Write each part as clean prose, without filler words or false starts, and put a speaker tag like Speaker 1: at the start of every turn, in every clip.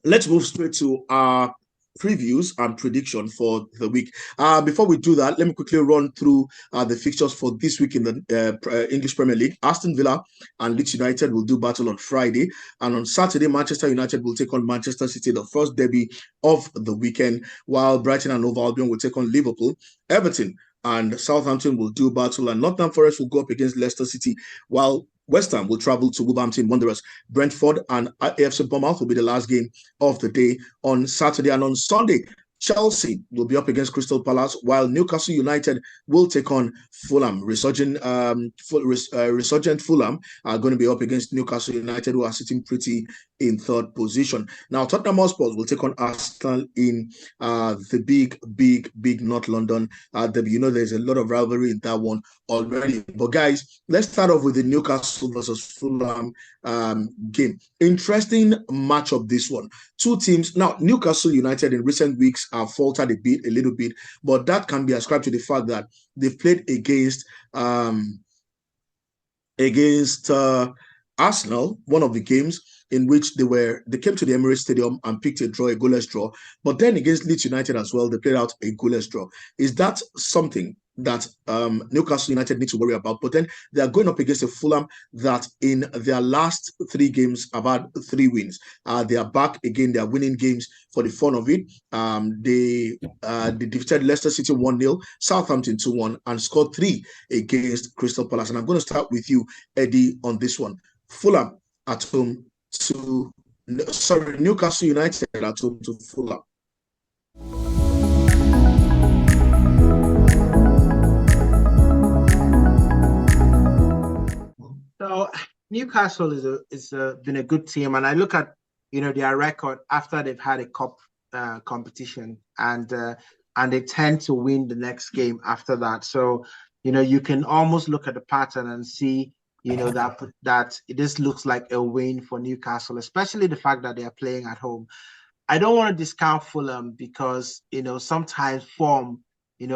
Speaker 1: let's move straight to our previews and prediction for the week. Before we do that, let me quickly run through the fixtures for this week in the English Premier League. Aston Villa and Leeds United will do battle on Friday, and on Saturday, Manchester United will take on Manchester City, the first derby of the weekend, while Brighton and Hove Albion will take on Liverpool. Everton and Southampton will do battle, and Nottingham Forest will go up against Leicester City, while West Ham will travel to Wolverhampton Wanderers. Brentford and AFC Bournemouth will be the last game of the day on Saturday. And on Sunday, Chelsea will be up against Crystal Palace, while Newcastle United will take on Fulham. Resurgent Fulham are going to be up against Newcastle United, who are sitting pretty in third position. Now, Tottenham Hotspur will take on Arsenal in the big North London derby. You know, there's a lot of rivalry in that one already. But guys, let's start off with the Newcastle versus Fulham game. Interesting matchup, this one. Two teams. Now, Newcastle United in recent weeks have faltered a little bit, but that can be ascribed to the fact that they've played against Arsenal, one of the games in which they came to the Emirates Stadium and picked a goalless draw. But then against Leeds United as well, they played out a goalless draw. Is that something that Newcastle United need to worry about? But then they are going up against a Fulham that in their last 3 games have had 3 wins. They are back again. They are winning games for the fun of it. They defeated Leicester City 1-0, Southampton 2-1, and scored 3 against Crystal Palace. And I'm going to start with you, Eddie, on this one. Fulham at home to Newcastle United at home to Fulham.
Speaker 2: So Newcastle is been a good team, and I look at their record after they've had a cup competition, and they tend to win the next game after that. So you can almost look at the pattern and see that this looks like a win for Newcastle, especially the fact that they are playing at home. I don't want to discount Fulham because sometimes form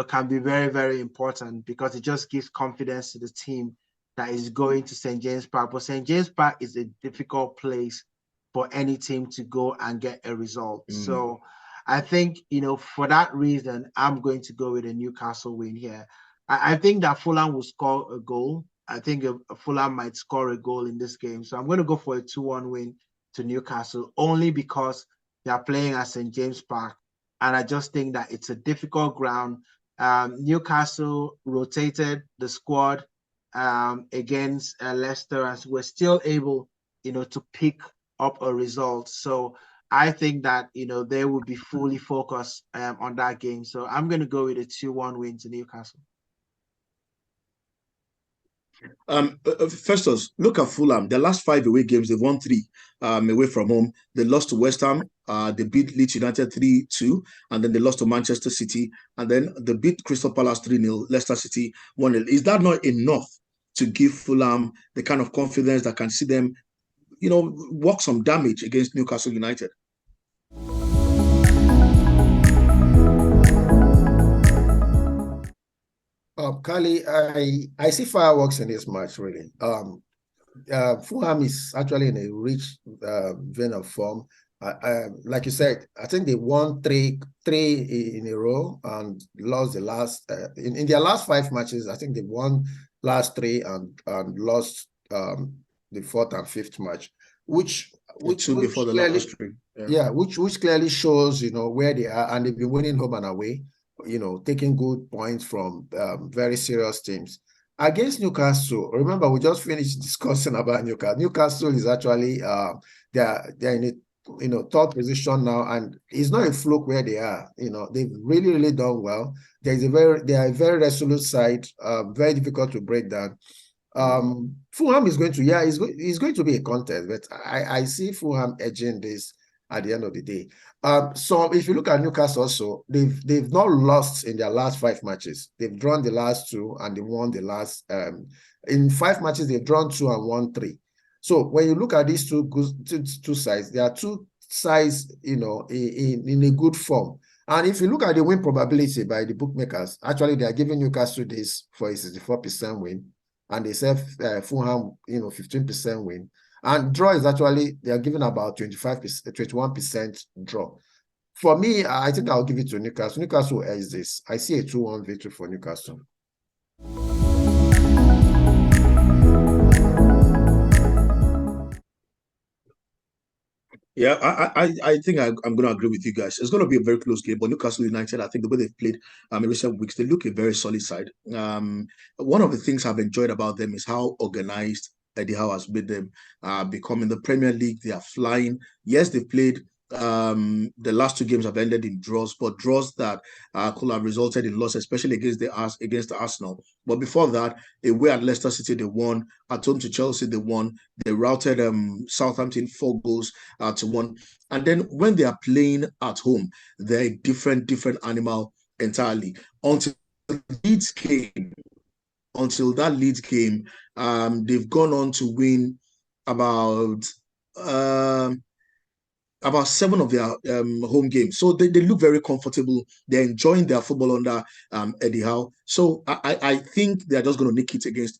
Speaker 2: can be very, very important, because it just gives confidence to the team that is going to St. James Park. But St. James Park is a difficult place for any team to go and get a result. So I think, for that reason, I'm going to go with a Newcastle win here. I think that Fulham will score a goal. I think Fulham might score a goal in this game. So I'm going to go for a 2-1 win to Newcastle, only because they are playing at St. James Park. And I just think that it's a difficult ground. Newcastle rotated the squad against Leicester, and we're still able, to pick up a result. So I think that, they will be fully focused on that game. So I'm going to go with a 2-1 win to Newcastle.
Speaker 1: Festus, look at Fulham. Their last 5 away games, they've won 3 away from home. They lost to West Ham. They beat Leeds United 3-2, and then they lost to Manchester City, and then they beat Crystal Palace 3-0, Leicester City 1-0. Is that not enough to give Fulham the kind of confidence that can see them, work some damage against Newcastle United?
Speaker 3: Kali, I see fireworks in this match, really. Fulham is actually in a rich vein of form. Like you said, I think they won three in a row and lost the last. In their last 5 matches, I think they won last 3 and lost the 4th and 5th match, which
Speaker 1: before the
Speaker 3: clearly,
Speaker 1: last 3.
Speaker 3: Yeah, which clearly shows where they are, and they've been winning home and away. Taking good points from very serious teams. Against Newcastle, remember, we just finished discussing about Newcastle. Newcastle is actually they're in a 3rd position now, and it's not a fluke where they are. They've really done well. They are a very resolute side, very difficult to break down. Fulham is going to it's going to be a contest, but I see Fulham edging this at the end of the day. So if you look at Newcastle also, they've not lost in their last 5 matches. They've drawn the last 2 and they won the last in 5 matches, they've drawn 2 and won 3. So when you look at these two sides, there are 2 sides, in a good form. And if you look at the win probability by the bookmakers, actually they are giving Newcastle this for a 64% win, and they say Fulham, 15% win. And draw is actually, they are giving about 25%, 21% draw. For me, I think I'll give it to Newcastle. Newcastle is this. I see a 2-1 victory for Newcastle.
Speaker 1: Yeah, I think I'm going to agree with you guys. It's going to be a very close game, but Newcastle United, I think the way they've played in recent weeks, they look a very solid side. One of the things I've enjoyed about them is how organized Eddie Howe has made them become in the Premier League. They are flying. Yes, they've played. The last two games have ended in draws, but draws that could have resulted in loss, especially against Arsenal. But before that, away at Leicester City, they won. At home to Chelsea, they won. They routed Southampton 4-1. And then when they are playing at home, they're a different animal entirely. Until Leeds came, they've gone on to win about 7 of their home games. So they look very comfortable. They're enjoying their football under Eddie Howe. So I think they're just going to nick it against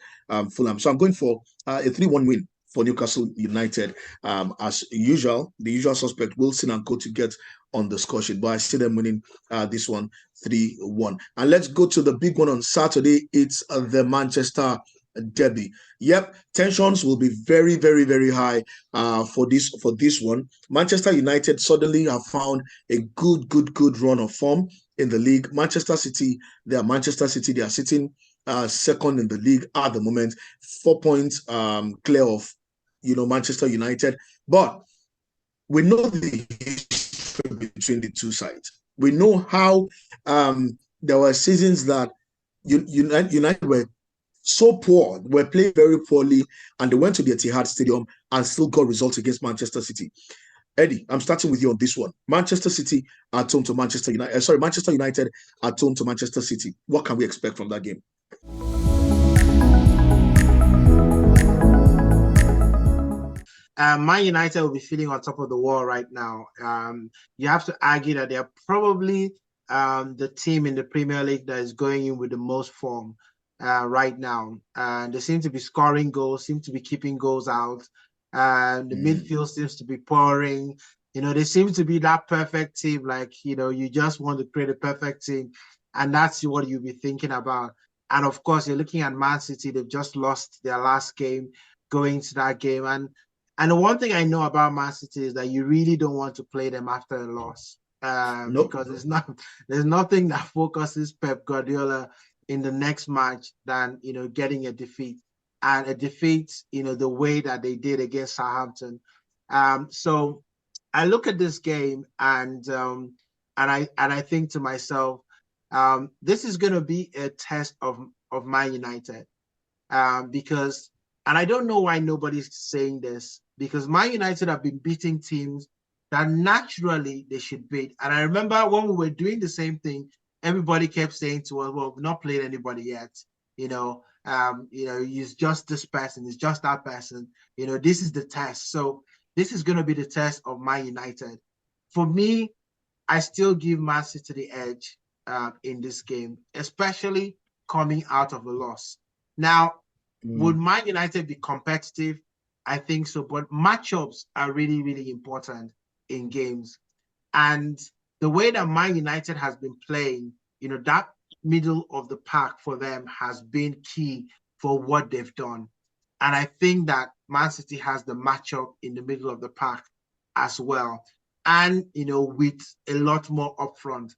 Speaker 1: Fulham. So I'm going for a 3-1 win for Newcastle United. As usual, the usual suspect, Wilson and Co to get on the score sheet. But I see them winning this one 3-1. And let's go to the big one on Saturday. It's the Manchester derby. Yep, tensions will be very, very, very high for this one. Manchester United suddenly have found a good run of form in the league. Manchester City, they are sitting second in the league at the moment, 4 points clear of Manchester United. But we know the history between the two sides. We know how there were seasons that United were so poor, were playing very poorly, and they went to the Etihad Stadium and still got results against Manchester City. Eddie, I'm starting with you on this one. Manchester City at home to Manchester United. Manchester United at home to Manchester City. What can we expect from that game?
Speaker 2: Man United will be feeling on top of the world right now. You have to argue that they're probably the team in the Premier League that is going in with the most form right now. They seem to be scoring goals, seem to be keeping goals out. The midfield seems to be pouring. They seem to be that perfect team. Like, you just want to create a perfect team, and that's what you'll be thinking about. And of course, you're looking at Man City. They've just lost their last game, going to that game. And the one thing I know about Man City is that you really don't want to play them after a loss,
Speaker 1: Nope.
Speaker 2: because there's nothing that focuses Pep Guardiola in the next match than getting a defeat, and a defeat the way that they did against Southampton. So I look at this game and I think to myself, this is going to be a test of Man United, because, and I don't know why nobody's saying this, because Man United have been beating teams that naturally they should beat. And I remember when we were doing the same thing, everybody kept saying to us, well, we've not played anybody yet. It's just this person, it's just that person. This is the test. So this is going to be the test of Man United. For me, I still give Man City the edge in this game, especially coming out of a loss. Now, would Man United be competitive? I think so, but matchups are really, really important in games. And the way that Man United has been playing, that middle of the pack for them has been key for what they've done. And I think that Man City has the matchup in the middle of the pack as well. And, with a lot more upfront.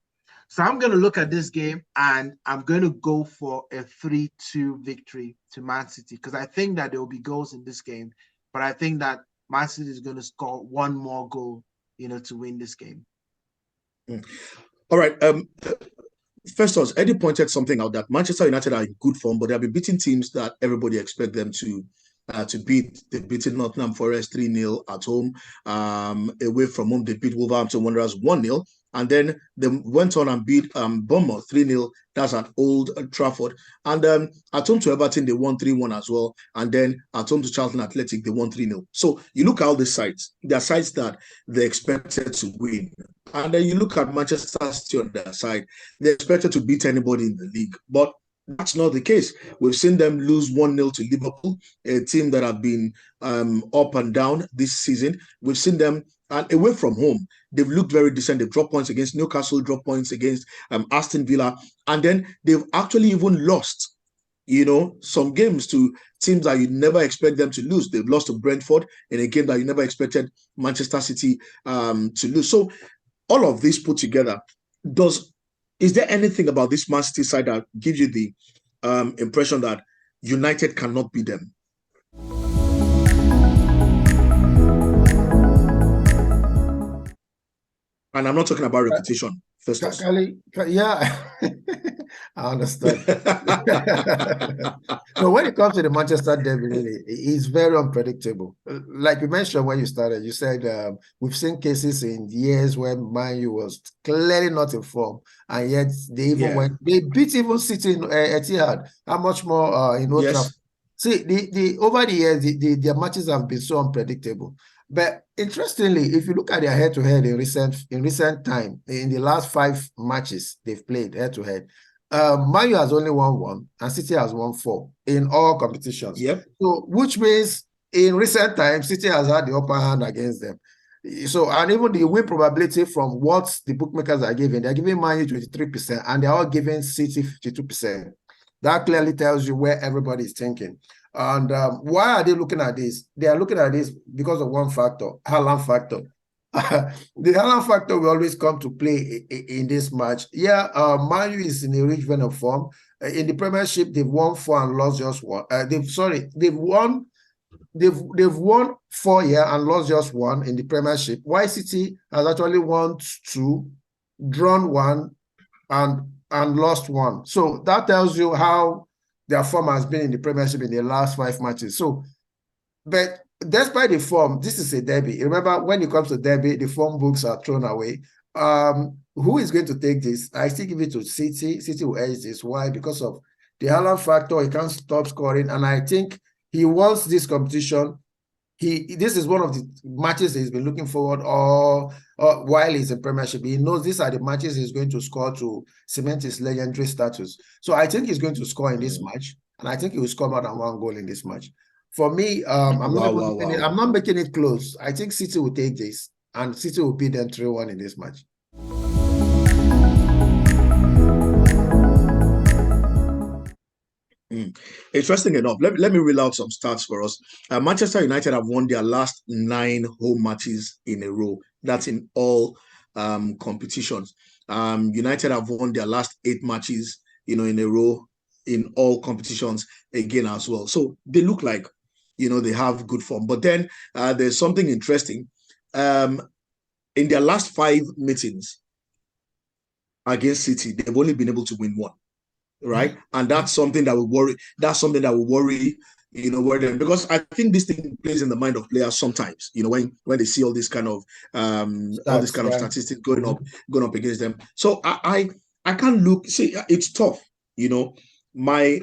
Speaker 2: So I'm going to look at this game and I'm going to go for a 3-2 victory to Man City, because I think that there will be goals in this game. But I think that Man City is going to score one more goal, to win this game.
Speaker 1: All right. First of all, Eddie pointed something out, that Manchester United are in good form, but they'll be beating teams that everybody expects them to beat. They beat Nottingham Forest 3-0 at home. Away from home, they beat Wolverhampton Wanderers 1-0. And then they went on and beat Bournemouth 3-0. That's at Old Trafford. And at home to Everton, they won 3-1 as well. And then at home to Charlton Athletic, they won 3-0. So you look at all these sides. They're sides that they expected to win. And then you look at Manchester City on their side. They expected to beat anybody in the league. But That's not the case. We've seen them lose 1-0 to Liverpool, a team that have been up and down this season. We've seen them away from home. They've looked very decent. They've dropped points against Newcastle, dropped points against Aston Villa, and then they've actually even lost, some games to teams that you never expect them to lose. They've lost to Brentford in a game that you never expected Manchester City to lose. So all of this put together, is there anything about this Man City side that gives you the impression that United cannot beat them? And I'm not talking about reputation.
Speaker 3: Yeah, I understand. So when it comes to the Manchester derby, really, it's very unpredictable. Like you mentioned when you started, you said we've seen cases in years when Man U was clearly not in form, and yet they beat even City in Etihad. How much more in Old Trafford? See, the over the years, their matches have been so unpredictable. But interestingly, if you look at their head-to-head in recent time, in the last 5 matches they've played head-to-head, Man U has only won 1 and City has won 4 in all competitions.
Speaker 1: Yep.
Speaker 3: So, which means in recent times, City has had the upper hand against them. So, and even the win probability from what the bookmakers are giving, they're giving Man U 23%, and they're all giving City 52%. That clearly tells you where everybody is thinking. And why are they looking at this? They are looking at this because of one factor, Haaland factor. The Haaland factor will always come to play in this match. Yeah, Man U is in a rich vein of form. In the Premiership, they've won 4 and lost just 1. They've won 4 and lost just 1 in the Premiership. While City has actually won 2, drawn 1, and lost 1. So that tells you how their form has been in the Premiership in the last 5 matches. So, but despite the form, this is a derby. Remember, when it comes to derby, the form books are thrown away. Who is going to take this? I still give it to City. City will edge this. Why? Because of the Haaland factor. He can't stop scoring, and I think he wants this competition. This is one of the matches he's been looking forward while he's in Premiership. He knows these are the matches he's going to score to cement his legendary status. So I think he's going to score in this match, and I think he will score more than 1 goal in this match. For me, I'm not making it close. I think City will take this, and City will beat them 3-1 in this match.
Speaker 1: Interesting enough, let me reel out some stats for us. Manchester United have won their last 9 home matches in a row. That's in all competitions. United have won their last 8 matches, in a row in all competitions again as well. So they look like, they have good form. But then there's something interesting. In their last 5 meetings against City, they've only been able to win 1. Right, and that's something that will worry. Them, because I think this thing plays in the mind of players sometimes. When they see all this kind of statistics going up against them. So I can't look. See, it's tough. My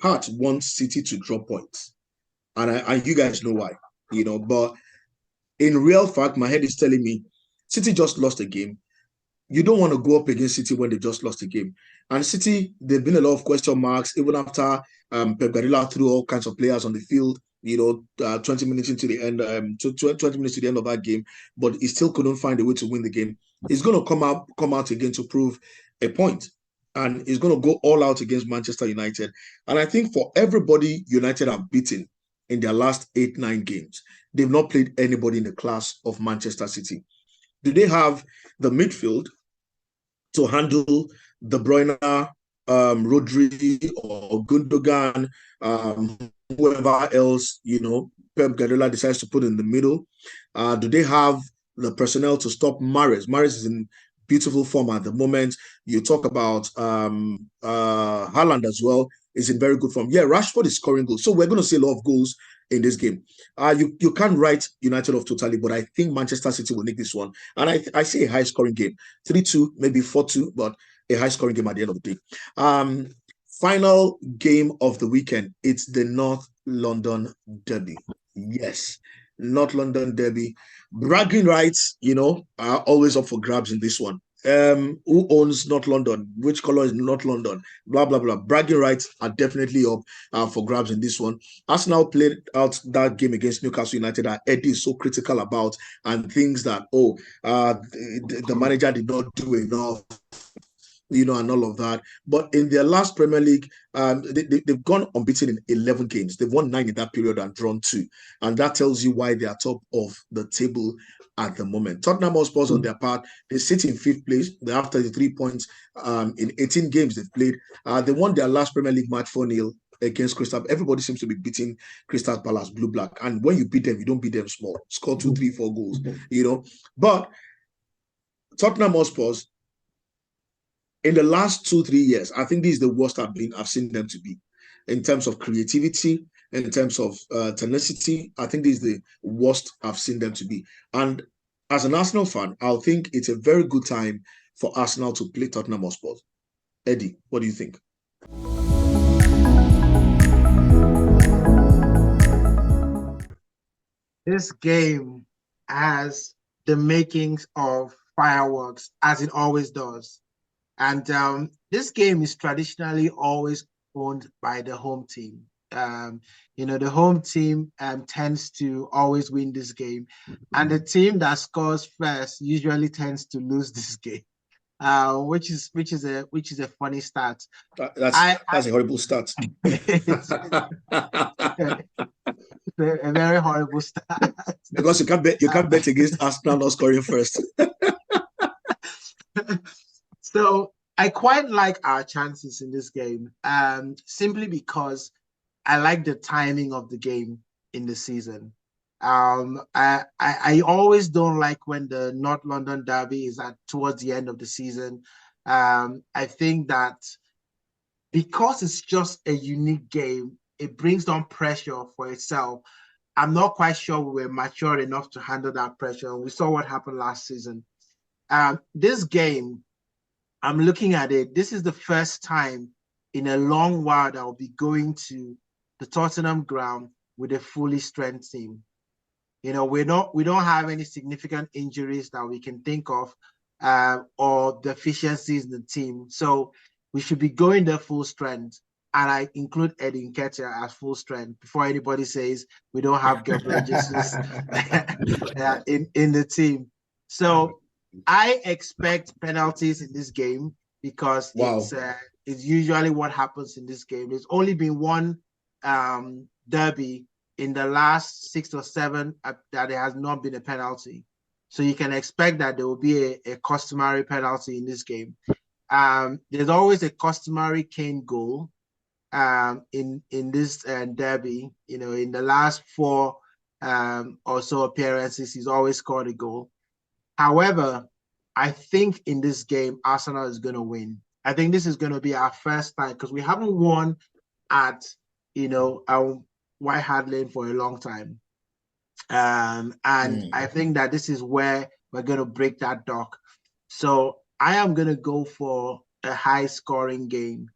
Speaker 1: heart wants City to drop points, and you guys know why. But in real fact, my head is telling me City just lost a game. You don't want to go up against City when they just lost a game. And City, there've been a lot of question marks, even after Pep Guardiola threw all kinds of players on the field, 20 minutes into the end, 20 minutes to the end of that game, but he still couldn't find a way to win the game. He's going to come out again to prove a point, and he's going to go all out against Manchester United. And I think for everybody United have beaten in their last 8-9 games, they've not played anybody in the class of Manchester City. Do they have the midfield to handle De Bruyne, Rodri, or Gundogan, whoever else, Pep Guardiola decides to put in the middle? Do they have the personnel to stop Mahrez? Mahrez is in beautiful form at the moment. You talk about Haaland as well, is in very good form. Yeah, Rashford is scoring goals. So we're going to see a lot of goals in this game. You can't write United off totally, but I think Manchester City will nick this one. And I see a high-scoring game. 3-2, maybe 4-2, but a high-scoring game at the end of the day. Final game of the weekend, it's the North London Derby. Yes, North London Derby. Bragging rights, are always up for grabs in this one. who owns North London, which color is North London, blah blah blah. Bragging rights are definitely up for grabs in this one. Arsenal played out that game against Newcastle United that Eddie is so critical about, and things that the manager did not do enough, and all of that. But in their last Premier League, they've gone unbeaten in 11 games. They've won 9 in that period and drawn 2. And that tells you why they are top of the table at the moment. Tottenham Hotspur, on their part, they sit in 5th place. They have 33 points in 18 games they've played. They won their last Premier League match 4-0 against Crystal. Everybody seems to be beating Crystal Palace blue-black. And when you beat them, you don't beat them small. Score 2, 3, 4 goals, But Tottenham Hotspur, in the last 2-3 years, I think this is the worst I've seen them to be. In terms of creativity, in terms of tenacity, I think this is the worst I've seen them to be. And as an Arsenal fan, I think it's a very good time for Arsenal to play Tottenham Hotspur. Eddie, what do you think?
Speaker 2: This game has the makings of fireworks, as it always does. And this game is traditionally always owned by the home team. The home team tends to always win this game, and the team that scores first usually tends to lose this game, which is a funny stat.
Speaker 1: That's a horrible stat.
Speaker 2: It's a very horrible stat.
Speaker 1: Because you can't bet against Arsenal not scoring first.
Speaker 2: So I quite like our chances in this game, simply because I like the timing of the game in the season. I always don't like when the North London derby is towards the end of the season. I think that because it's just a unique game, it brings down pressure for itself. I'm not quite sure we were mature enough to handle that pressure. We saw what happened last season. This game, I'm looking at it. This is the first time in a long while that I'll be going to the Tottenham ground with a fully strength team. We don't have any significant injuries that we can think of, or deficiencies in the team. So we should be going there full strength. And I include Eddie Nketiah as full strength before anybody says we don't have Gabriel Jesus in the team. So I expect penalties in this game because it's usually what happens in this game. There's only been one derby in the last 6 or 7 that there has not been a penalty. So you can expect that there will be a customary penalty in this game. There's always a customary Kane goal in this derby. In the last 4 or so appearances, he's always scored a goal. However, I think in this game, Arsenal is going to win. I think this is going to be our first time because we haven't won at, our White Hart Lane for a long time. I think that this is where we're going to break that duck. So I am going to go for a high scoring game.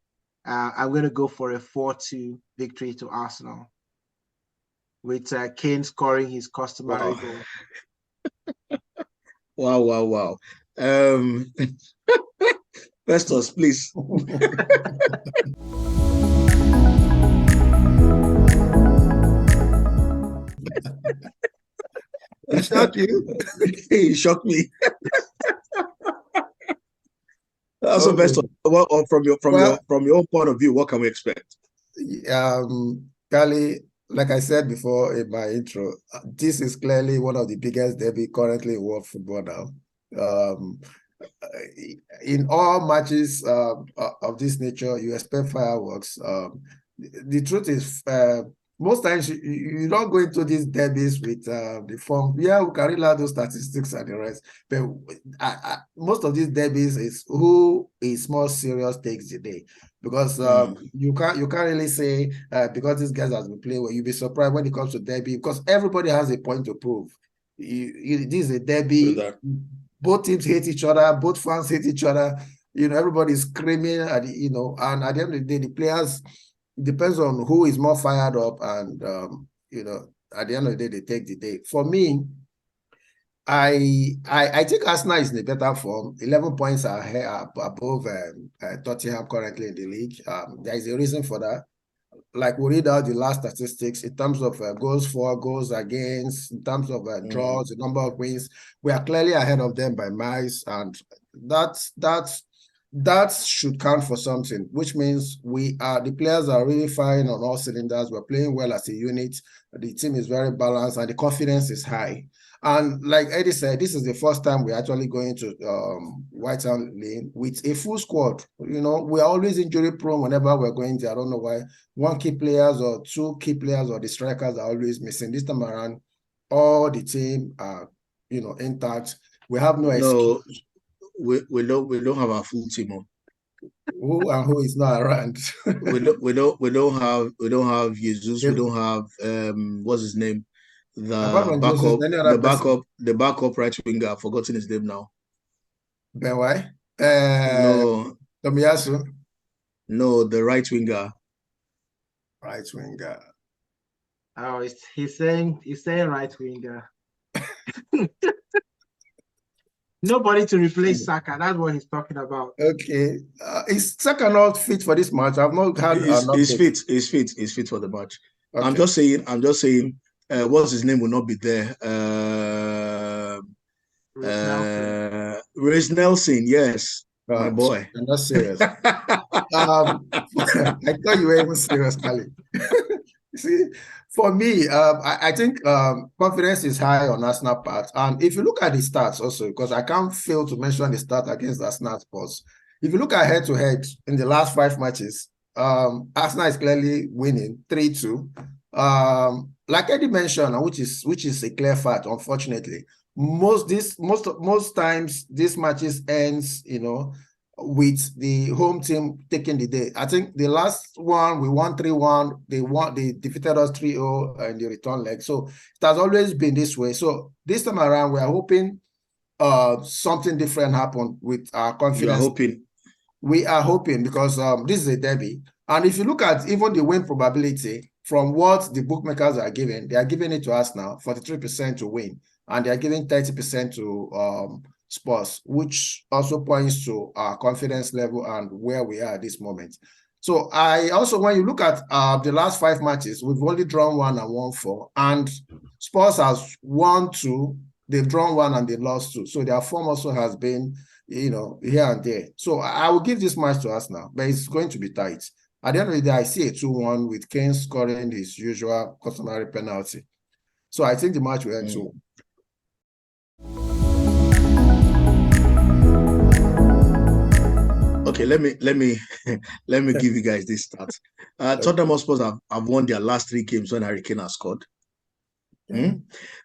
Speaker 2: I'm going to go for a 4-2 victory to Arsenal with Kane scoring his customary goal.
Speaker 1: Wow. Festus, please.
Speaker 3: He shocked you?
Speaker 1: He shocked me. So, Festus, from your own point of view, what can we expect?
Speaker 3: Kali, like I said before in my intro, this is clearly one of the biggest derby currently in world football now. In all matches of this nature, you expect fireworks. The truth is, most times you don't go into these derbies with the form. Yeah, we can read those statistics and the rest, but most of these derbies is who is more serious takes the day. Because you can't really say because these guys has been playing well, you'll be surprised when it comes to derby because everybody has a point to prove. This is a derby. Both teams hate each other. Both fans hate each other. Everybody's screaming. And at the end of the day, the players, depends on who is more fired up. And at the end of the day, they take the day. For me, I think Arsenal is in a better form. 11 points are above Tottenham currently in the league. There is a reason for that. Like we read out the last statistics in terms of goals for, goals against, in terms of draws, the number of wins, we are clearly ahead of them by miles, and that should count for something. Which means the players are really firing on all cylinders. We're playing well as a unit. The team is very balanced, and the confidence is high. And like Eddie said, this is the first time we're actually going to White Hart Lane with a full squad. You know, we're always injury prone whenever we're going there. I don't know why. One key players or two key players or the strikers are always missing. This time around, all the team are, intact. We have no excuse.
Speaker 1: We don't have our full team on.
Speaker 3: Who and who is not around?
Speaker 1: we don't have Jesus. We don't have what's his name? The backup right winger. I've forgotten his name now.
Speaker 3: Benway?
Speaker 1: No.
Speaker 3: Tomiyasu?
Speaker 1: No, the right winger.
Speaker 3: Right winger.
Speaker 2: Oh, he's saying right winger. Nobody to replace Saka. That's what he's talking about.
Speaker 3: Okay. Is Saka not fit for this match? I've not had
Speaker 1: He's fit. He's fit for the match. Okay. I'm just saying what's his name will not be there. Reiss Nelson, yes. My boy.
Speaker 3: I'm not serious. I thought you were even serious, Kali. See, for me, I think confidence is high on Arsenal part. And if you look at the stats also, because I can't fail to mention the stat against Arsenal Spurs. If you look at head-to-head in the last 5 matches, Arsenal is clearly winning 3-2. Like Eddie mentioned, which is a clear fact, unfortunately. Most times these matches ends, with the home team taking the day. I think the last one we won 3-1. They defeated us 3-0 in the return leg. So it has always been this way. So this time around, we are hoping something different happen with our confidence. We are hoping because this is a derby. And if you look at even the win probability from what the bookmakers are giving, they are giving it to us now, 43% to win. And they are giving 30% to Spurs, which also points to our confidence level and where we are at this moment. So I also, when you look at the last 5 matches, we've only drawn 1 and won 4. And Spurs has won 2, they've drawn 1 and they lost 2. So their form also has been, here and there. So I will give this match to us now, but it's going to be tight. At the end of the day, I see a 2-1 with Kane scoring his usual customary penalty. So I think the match will end 2-1.
Speaker 1: Okay, let me give you guys this stat. Tottenham Hotspur have won their last 3 games when Harry Kane has scored.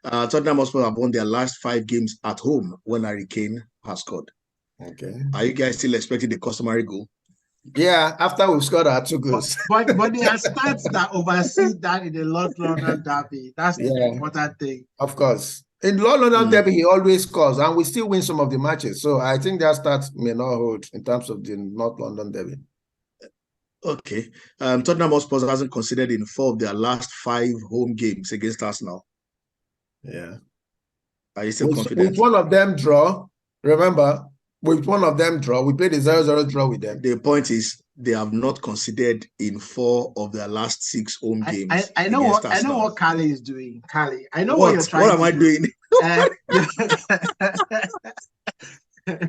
Speaker 1: Tottenham Hotspur have won their last 5 games at home when Harry Kane has scored.
Speaker 3: Okay.
Speaker 1: Are you guys still expecting the customary goal?
Speaker 3: Yeah, after we've scored our 2 goals.
Speaker 2: But there are stats that oversee that in the North London derby. That's the important thing.
Speaker 3: Of course. In London derby, he always scores, and we still win some of the matches. So I think that stats may not hold in terms of the North London derby.
Speaker 1: Okay. Tottenham Hotspur hasn't conceded in 4 of their last 5 home games against Arsenal.
Speaker 3: Yeah.
Speaker 1: Are you still confident?
Speaker 3: With one of them draw, remember, with one of them draw, we played a 0-0 draw with them.
Speaker 1: The point is, they have not conceded in 4 of their last 6 home games.
Speaker 2: I know what Kali is doing. Kali, I know what you're trying to do.
Speaker 1: What am I doing?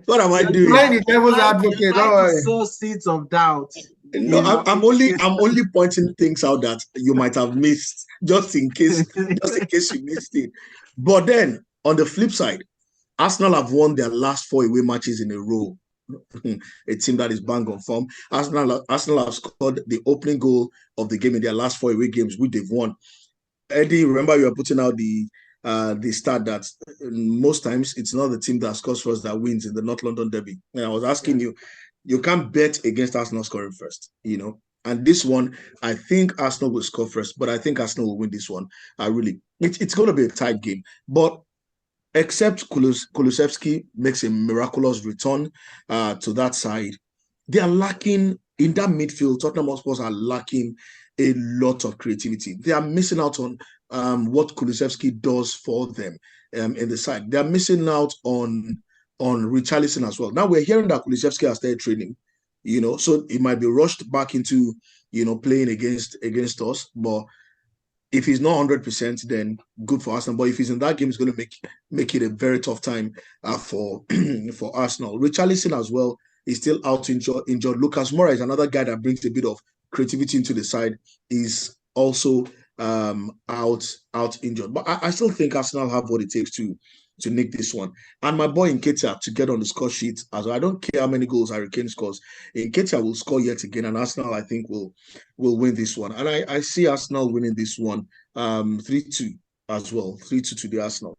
Speaker 1: What am I doing?
Speaker 3: Playing the devil's advocate. Don't worry.
Speaker 2: Sow seeds of doubt.
Speaker 1: No, I'm only pointing things out that you might have missed, just in case you missed it. But then on the flip side, Arsenal have won their last 4 away matches in a row. A team that is bang on form. Arsenal have scored the opening goal of the game in their last 4 away games, which they've won. Eddie, remember you were putting out the stat that most times it's not the team that scores first that wins in the North London derby. And I was asking you can't bet against Arsenal scoring first, And this one, I think Arsenal will score first, but I think Arsenal will win this one. It's going to be a tight game, but. Except Kulusevski makes a miraculous return to that side. They are lacking in that midfield. Tottenham Hotspur are lacking a lot of creativity. They are missing out on what Kulusevski does for them. in the side. They're missing out on Richarlison as well. Now we're hearing that Kulusevski has started training, so he might be rushed back into playing against us. But if he's not 100%, then good for Arsenal. But if he's in that game, it's going to make it a very tough time for for Arsenal. Richarlison as well is still out injured. Lucas Moura is another guy that brings a bit of creativity into the side. Is also out injured. But I still think Arsenal have what it takes to nick this one. And my boy Nketiah to get on the score sheet as well. I don't care how many goals Harry Kane scores. Nketiah will score yet again, and Arsenal, I think, will win this one. And I see Arsenal winning this one 3-2 as well. 3-2 to the Arsenal.